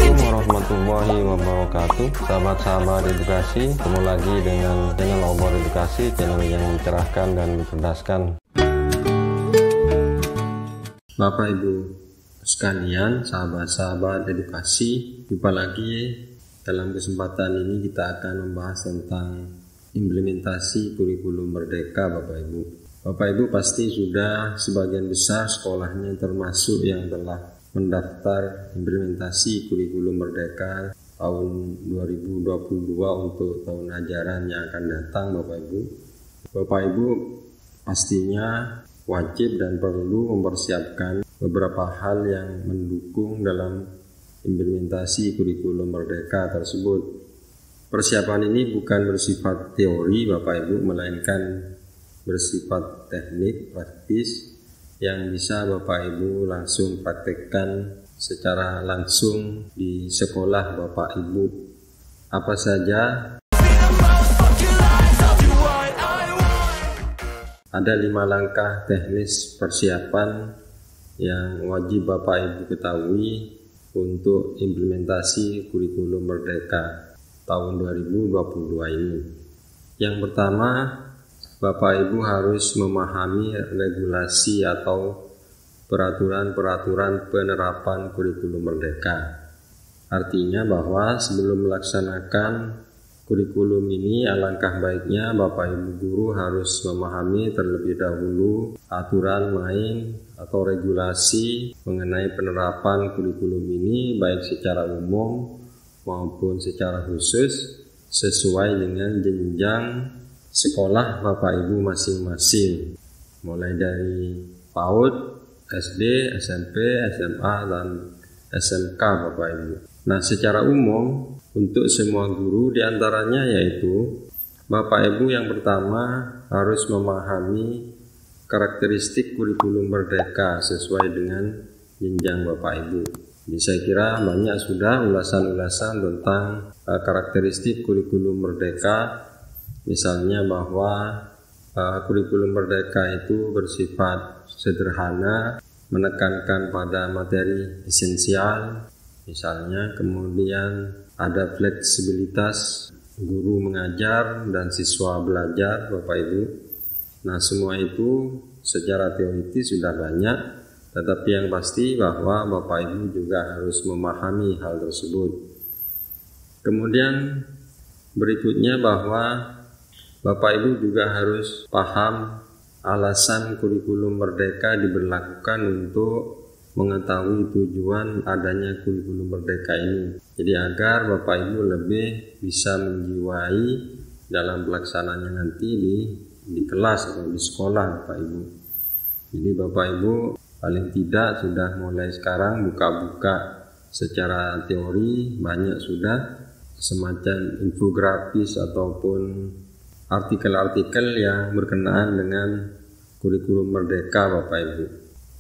Assalamualaikum warahmatullahi wabarakatuh. Sahabat-sahabat edukasi, ketemu lagi dengan channel Obor Edukasi, channel yang mencerahkan dan mencerdaskan. Bapak Ibu sekalian, sahabat-sahabat edukasi, jumpa lagi. Dalam kesempatan ini kita akan membahas tentang implementasi kurikulum merdeka. Bapak Ibu pasti sudah sebagian besar sekolahnya termasuk yang telah mendaftar implementasi kurikulum merdeka tahun 2022 untuk tahun ajaran yang akan datang. Bapak Ibu pastinya wajib dan perlu mempersiapkan beberapa hal yang mendukung dalam implementasi kurikulum merdeka tersebut. Persiapan ini bukan bersifat teori Bapak Ibu, melainkan bersifat teknik praktis yang bisa Bapak Ibu langsung praktekkan secara langsung di sekolah Bapak Ibu. Apa saja? Ada 5 langkah teknis persiapan yang wajib Bapak Ibu ketahui untuk implementasi kurikulum merdeka tahun 2022 ini. Yang pertama, Bapak Ibu harus memahami regulasi atau peraturan-peraturan penerapan kurikulum merdeka. Artinya bahwa sebelum melaksanakan kurikulum ini, alangkah baiknya Bapak Ibu guru harus memahami terlebih dahulu aturan main atau regulasi mengenai penerapan kurikulum ini, baik secara umum maupun secara khusus sesuai dengan jenjang sekolah Bapak Ibu masing-masing, mulai dari PAUD, SD, SMP, SMA, dan SMK Bapak Ibu. Nah, secara umum untuk semua guru diantaranya yaitu Bapak Ibu yang pertama harus memahami karakteristik kurikulum merdeka sesuai dengan jenjang Bapak Ibu. Jadi saya kira banyak sudah ulasan-ulasan tentang karakteristik kurikulum merdeka. Misalnya bahwa kurikulum merdeka itu bersifat sederhana, menekankan pada materi esensial, misalnya, kemudian ada fleksibilitas guru mengajar dan siswa belajar Bapak Ibu. Nah, semua itu secara teoritis sudah banyak, tetapi yang pasti bahwa Bapak Ibu juga harus memahami hal tersebut. Kemudian berikutnya bahwa Bapak Ibu juga harus paham alasan kurikulum merdeka diberlakukan untuk mengetahui tujuan adanya kurikulum merdeka ini. Jadi agar Bapak Ibu lebih bisa menjiwai dalam pelaksanaannya nanti di kelas atau di sekolah Bapak Ibu. Jadi Bapak Ibu paling tidak sudah mulai sekarang buka-buka secara teori, banyak sudah semacam infografis ataupun artikel-artikel yang berkenaan dengan kurikulum merdeka Bapak Ibu.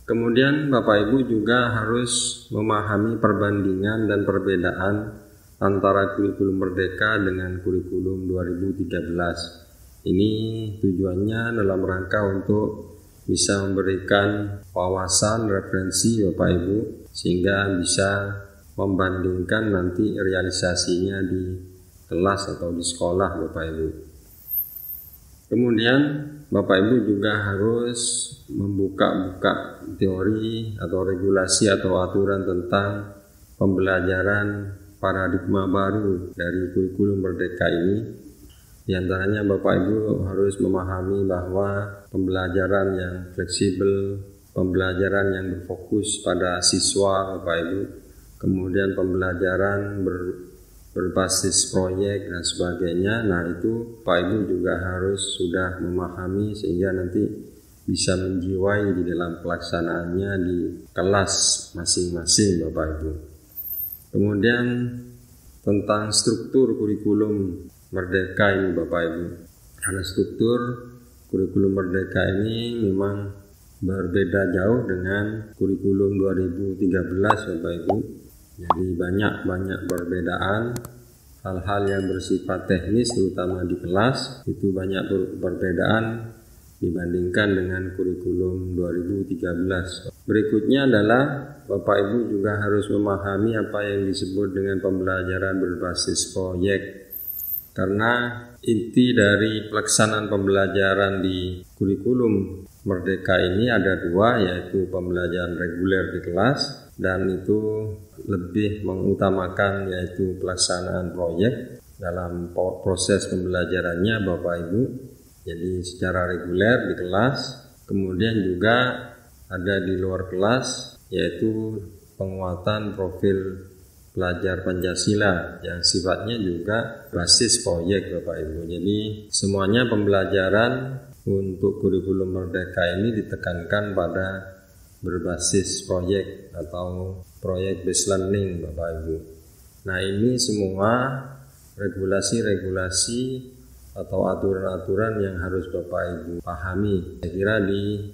Kemudian Bapak Ibu juga harus memahami perbandingan dan perbedaan antara kurikulum merdeka dengan kurikulum 2013. Ini tujuannya dalam rangka untuk bisa memberikan wawasan referensi Bapak Ibu sehingga bisa membandingkan nanti realisasinya di kelas atau di sekolah Bapak Ibu. Kemudian Bapak Ibu juga harus membuka teori atau regulasi atau aturan tentang pembelajaran paradigma baru dari kurikulum merdeka ini. Di antaranya Bapak Ibu harus memahami bahwa pembelajaran yang fleksibel, pembelajaran yang berfokus pada siswa Bapak Ibu, kemudian pembelajaran berbasis proyek dan sebagainya. Nah, itu Pak Ibu juga harus sudah memahami sehingga nanti bisa menjiwai di dalam pelaksanaannya di kelas masing-masing Bapak Ibu. Kemudian tentang struktur kurikulum merdeka ini Bapak Ibu. Karena struktur kurikulum merdeka ini memang berbeda jauh dengan kurikulum 2013 Bapak Ibu. Jadi banyak perbedaan, hal-hal yang bersifat teknis terutama di kelas itu banyak perbedaan dibandingkan dengan kurikulum 2013. Berikutnya adalah Bapak Ibu juga harus memahami apa yang disebut dengan pembelajaran berbasis proyek. Karena inti dari pelaksanaan pembelajaran di kurikulum Merdeka ini ada dua, yaitu pembelajaran reguler di kelas, dan itu lebih mengutamakan yaitu pelaksanaan proyek dalam proses pembelajarannya Bapak Ibu. Jadi secara reguler di kelas, kemudian juga ada di luar kelas, yaitu penguatan profil pelajar Pancasila yang sifatnya juga basis proyek Bapak Ibu. Jadi semuanya pembelajaran untuk kurikulum Merdeka ini ditekankan pada berbasis proyek atau proyek based learning Bapak Ibu. Nah, ini semua regulasi-regulasi atau aturan-aturan yang harus Bapak Ibu pahami. Saya kira di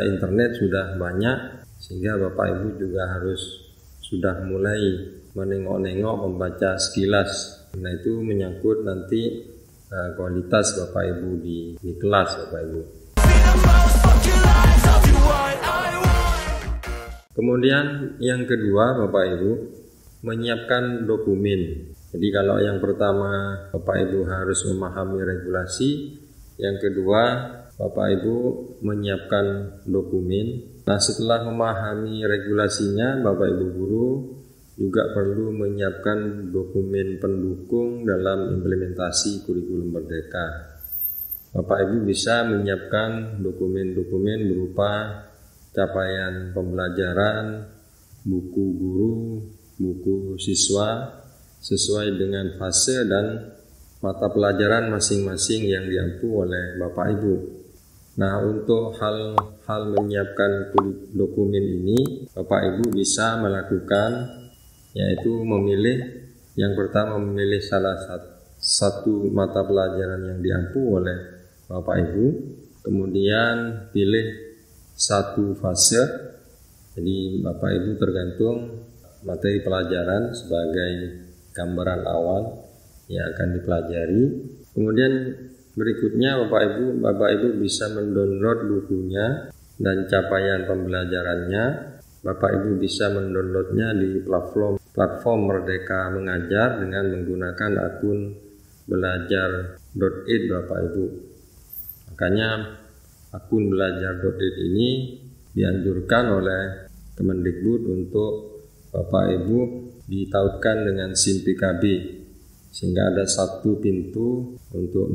internet sudah banyak, sehingga Bapak Ibu juga harus sudah mulai menengok-nengok, membaca sekilas. Nah, itu menyangkut nanti kualitas Bapak Ibu di kelas Bapak Ibu. Kemudian yang kedua Bapak Ibu, menyiapkan dokumen. Jadi kalau yang pertama Bapak Ibu harus memahami regulasi, yang kedua Bapak Ibu menyiapkan dokumen. Nah, setelah memahami regulasinya, Bapak Ibu guru juga perlu menyiapkan dokumen pendukung dalam implementasi kurikulum Merdeka. Bapak Ibu bisa menyiapkan dokumen-dokumen berupa capaian pembelajaran, buku guru, buku siswa, sesuai dengan fase dan mata pelajaran masing-masing yang diampu oleh Bapak Ibu. Nah, untuk hal menyiapkan dokumen ini, Bapak Ibu bisa melakukan, yaitu memilih, yang pertama memilih salah satu mata pelajaran yang diampu oleh Bapak Ibu, kemudian pilih satu fase. Jadi Bapak Ibu tergantung materi pelajaran sebagai gambaran awal yang akan dipelajari. Kemudian berikutnya Bapak Ibu bisa mendownload bukunya dan capaian pembelajarannya. Bapak Ibu bisa mendownloadnya di platform Merdeka Mengajar dengan menggunakan akun belajar.id Bapak Ibu. Makanya akun belajar.id ini dianjurkan oleh Kemendikbud untuk Bapak Ibu ditautkan dengan SIM PKB, sehingga ada satu pintu untuk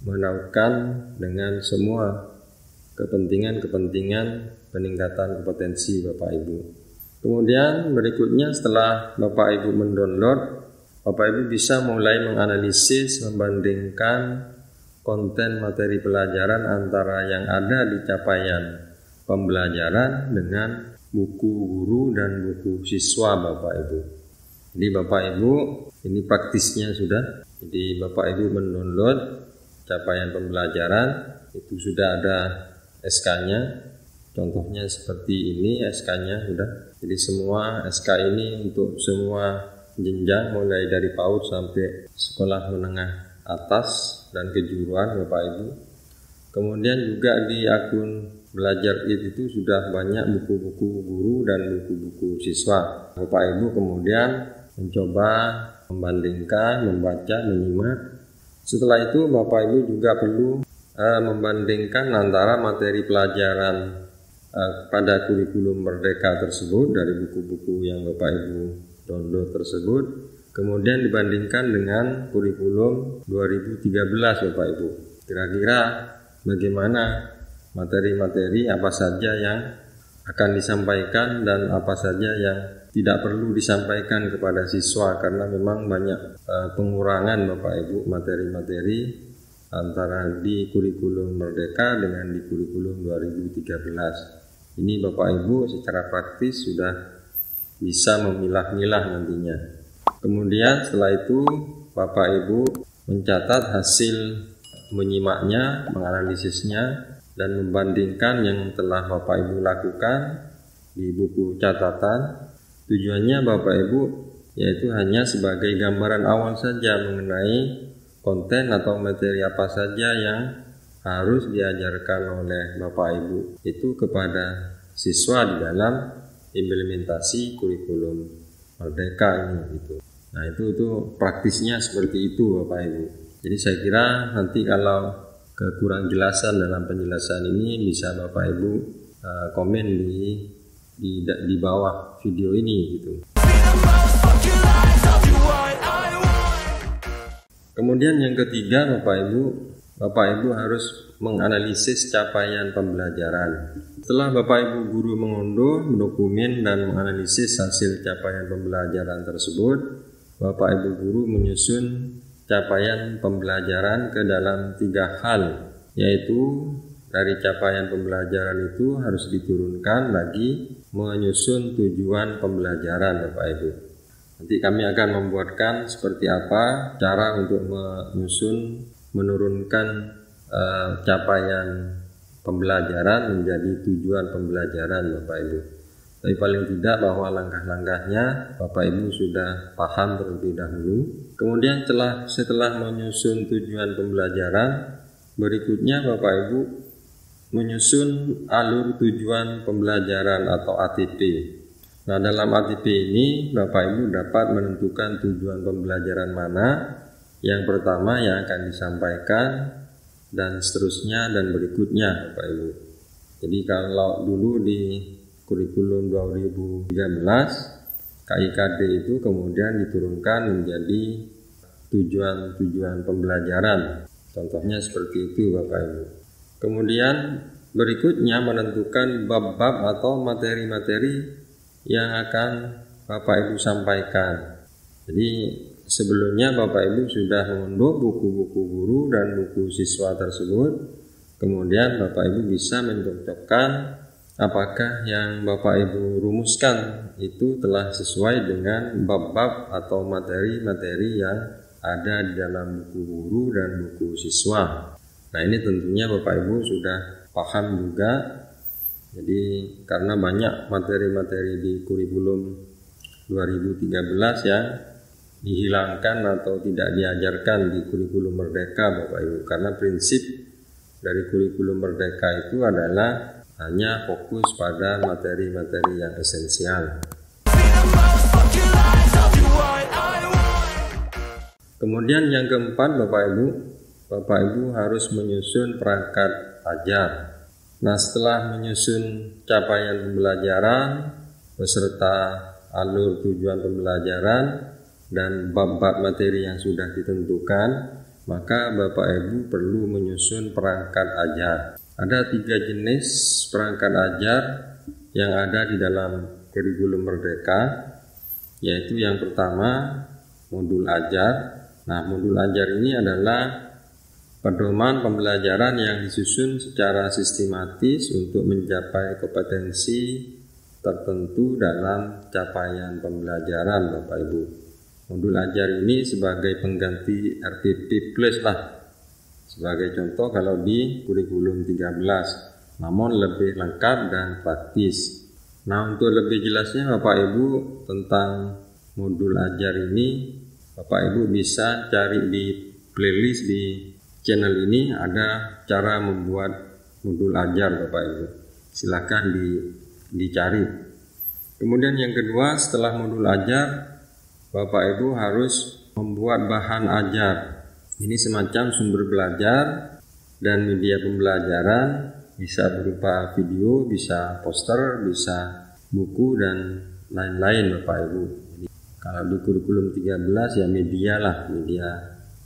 menautkan dengan semua kepentingan peningkatan kompetensi Bapak Ibu. Kemudian berikutnya setelah Bapak Ibu mendownload, Bapak Ibu bisa mulai menganalisis, membandingkan konten materi pelajaran antara yang ada di capaian pembelajaran dengan buku guru dan buku siswa Bapak Ibu. Jadi Bapak Ibu, ini praktisnya sudah. Jadi Bapak Ibu mendownload capaian pembelajaran, itu sudah ada SK-nya. Contohnya seperti ini SK-nya sudah. Jadi semua SK ini untuk semua jenjang mulai dari PAUD sampai sekolah menengah atas dan kejuruan Bapak Ibu. Kemudian juga di akun belajar.id itu sudah banyak buku-buku guru dan buku-buku siswa. Bapak Ibu kemudian mencoba membandingkan, membaca, menyimak. Setelah itu Bapak Ibu juga perlu membandingkan antara materi pelajaran pada kurikulum Merdeka tersebut dari buku-buku yang Bapak Ibu download tersebut, kemudian dibandingkan dengan kurikulum 2013 Bapak Ibu. Kira-kira bagaimana materi-materi apa saja yang akan disampaikan dan apa saja yang tidak perlu disampaikan kepada siswa, karena memang banyak pengurangan Bapak Ibu materi-materi antara di kurikulum Merdeka dengan di kurikulum 2013. Ini Bapak Ibu secara praktis sudah bisa memilah-milah nantinya. Kemudian setelah itu Bapak Ibu mencatat hasil menyimaknya, menganalisisnya, dan membandingkan yang telah Bapak Ibu lakukan di buku catatan. Tujuannya Bapak Ibu yaitu hanya sebagai gambaran awal saja mengenai konten atau materi apa saja yang harus diajarkan oleh Bapak Ibu itu kepada siswa di dalam implementasi kurikulum Merdeka ini gitu. Nah itu praktisnya seperti itu Bapak Ibu. Jadi saya kira nanti kalau kekurang jelasan dalam penjelasan ini bisa Bapak Ibu komen di bawah video ini gitu. Kemudian yang ketiga Bapak Ibu harus menganalisis capaian pembelajaran. Setelah Bapak Ibu guru mengunduh, mendokumen dan menganalisis hasil capaian pembelajaran tersebut, Bapak Ibu guru menyusun capaian pembelajaran ke dalam 3 hal, yaitu dari capaian pembelajaran itu harus diturunkan lagi menyusun tujuan pembelajaran Bapak Ibu. Nanti kami akan membuatkan seperti apa cara untuk menurunkan capaian pembelajaran menjadi tujuan pembelajaran Bapak Ibu. Tapi paling tidak bahwa langkah-langkahnya Bapak Ibu sudah paham terlebih dahulu. Kemudian setelah menyusun tujuan pembelajaran, berikutnya Bapak Ibu menyusun alur tujuan pembelajaran atau ATP. Nah, dalam ATP ini Bapak Ibu dapat menentukan tujuan pembelajaran mana yang pertama yang akan disampaikan dan seterusnya dan berikutnya Bapak Ibu. Jadi kalau dulu di kurikulum 2013 KIKD itu kemudian diturunkan menjadi tujuan-tujuan pembelajaran. Contohnya seperti itu Bapak Ibu. Kemudian berikutnya menentukan bab-bab atau materi-materi yang akan Bapak Ibu sampaikan. Jadi sebelumnya Bapak Ibu sudah mengunduh buku-buku guru dan buku siswa tersebut. Kemudian Bapak Ibu bisa mencocokkan apakah yang Bapak Ibu rumuskan itu telah sesuai dengan bab-bab atau materi-materi yang ada di dalam buku guru dan buku siswa. Nah ini tentunya Bapak Ibu sudah paham juga. Jadi karena banyak materi-materi di kurikulum 2013 yang dihilangkan atau tidak diajarkan di kurikulum Merdeka Bapak Ibu. Karena prinsip dari kurikulum Merdeka itu adalah hanya fokus pada materi-materi yang esensial. Kemudian yang keempat Bapak Ibu harus menyusun perangkat ajar. Nah setelah menyusun capaian pembelajaran beserta alur tujuan pembelajaran dan bab-bab materi yang sudah ditentukan, maka Bapak Ibu perlu menyusun perangkat ajar. Ada 3 jenis perangkat ajar yang ada di dalam kurikulum Merdeka, yaitu yang pertama modul ajar. Nah modul ajar ini adalah pedoman pembelajaran yang disusun secara sistematis untuk mencapai kompetensi tertentu dalam capaian pembelajaran Bapak Ibu. Modul ajar ini sebagai pengganti RPP Plus lah. Sebagai contoh kalau di kurikulum 13, namun lebih lengkap dan praktis. Nah untuk lebih jelasnya Bapak Ibu tentang modul ajar ini, Bapak Ibu bisa cari di playlist di channel ini, ada cara membuat modul ajar Bapak Ibu. Silakan dicari. Kemudian yang kedua, setelah modul ajar, Bapak Ibu harus membuat bahan ajar. Ini semacam sumber belajar dan media pembelajaran, bisa berupa video, bisa poster, bisa buku dan lain-lain Bapak Ibu. Jadi, kalau di kurikulum 13 ya media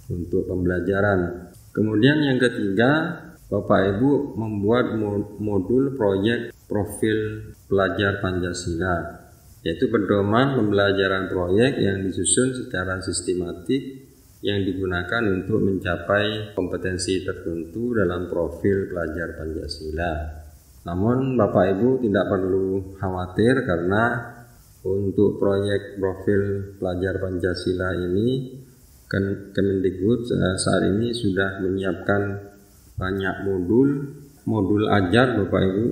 untuk pembelajaran. Kemudian yang ketiga, Bapak Ibu membuat modul proyek profil pelajar Pancasila, yaitu pedoman pembelajaran proyek yang disusun secara sistematik yang digunakan untuk mencapai kompetensi tertentu dalam profil pelajar Pancasila. Namun Bapak Ibu tidak perlu khawatir karena untuk proyek profil pelajar Pancasila ini Kemendikbud saat ini sudah menyiapkan banyak modul ajar Bapak Ibu,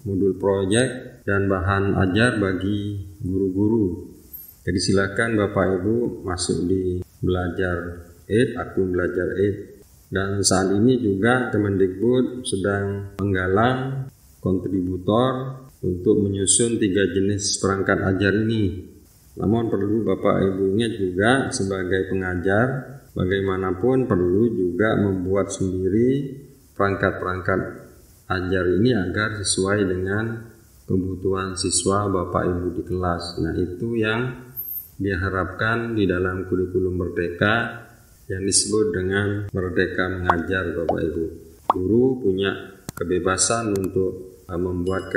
modul proyek dan bahan ajar bagi guru-guru. Jadi silakan Bapak Ibu masuk di Belajar Aid, akun Belajar Aid Dan saat ini juga Kemendikbud sedang menggalang kontributor untuk menyusun 3 jenis perangkat ajar ini. Namun perlu Bapak Ibu ingat juga sebagai pengajar, bagaimanapun perlu juga membuat sendiri perangkat-perangkat ajar ini agar sesuai dengan kebutuhan siswa Bapak Ibu di kelas. Nah, itu yang diharapkan di dalam kurikulum Merdeka yang disebut dengan Merdeka Mengajar, Bapak Ibu. Guru punya kebebasan untuk membuat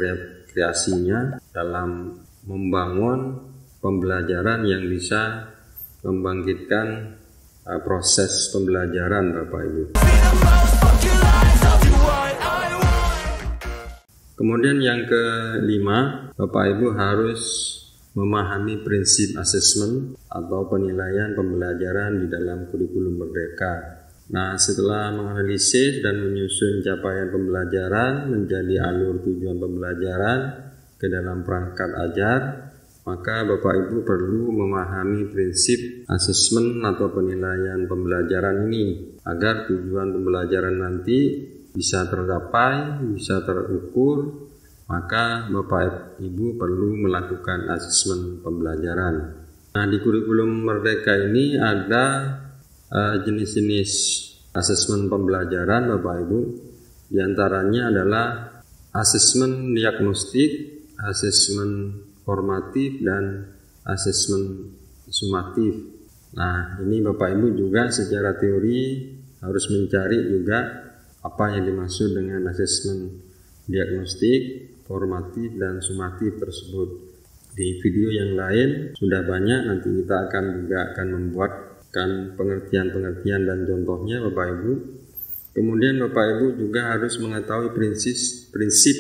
kreasinya dalam membangun pembelajaran yang bisa membangkitkan proses pembelajaran, Bapak Ibu. Kemudian yang kelima, Bapak Ibu harus memahami prinsip asesmen atau penilaian pembelajaran di dalam kurikulum Merdeka. Nah, setelah menganalisis dan menyusun capaian pembelajaran menjadi alur tujuan pembelajaran ke dalam perangkat ajar, maka Bapak Ibu perlu memahami prinsip asesmen atau penilaian pembelajaran ini agar tujuan pembelajaran nanti bisa tercapai, bisa terukur. Maka Bapak Ibu perlu melakukan asesmen pembelajaran. Nah, di kurikulum Merdeka ini ada jenis-jenis asesmen pembelajaran, Bapak Ibu. Di antaranya adalah asesmen diagnostik, asesmen formatif, dan asesmen sumatif. Nah, ini Bapak Ibu juga secara teori harus mencari juga apa yang dimaksud dengan asesmen diagnostik, formatif, dan sumatif tersebut. Di video yang lain sudah banyak, nanti kita akan membuatkan pengertian-pengertian dan contohnya, Bapak Ibu. Kemudian Bapak Ibu juga harus mengetahui prinsip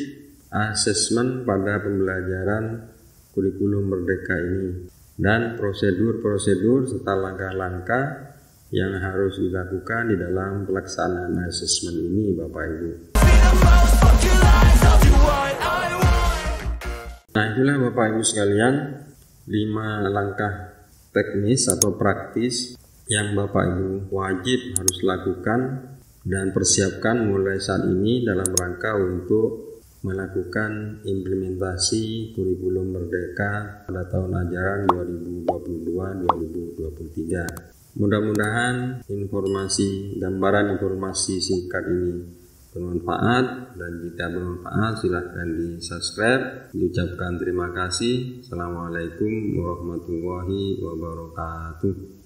asesmen pada pembelajaran kurikulum Merdeka ini dan prosedur-prosedur serta langkah-langkah yang harus dilakukan di dalam pelaksanaan asesmen ini, Bapak Ibu. Nah, itulah Bapak Ibu sekalian 5 langkah teknis atau praktis yang Bapak Ibu wajib harus lakukan dan persiapkan mulai saat ini dalam rangka untuk melakukan implementasi kurikulum Merdeka pada tahun ajaran 2022-2023. Mudah-mudahan gambaran informasi singkat ini bermanfaat, dan jika bermanfaat silahkan di-subscribe. Diucapkan terima kasih. Assalamualaikum warahmatullahi wabarakatuh.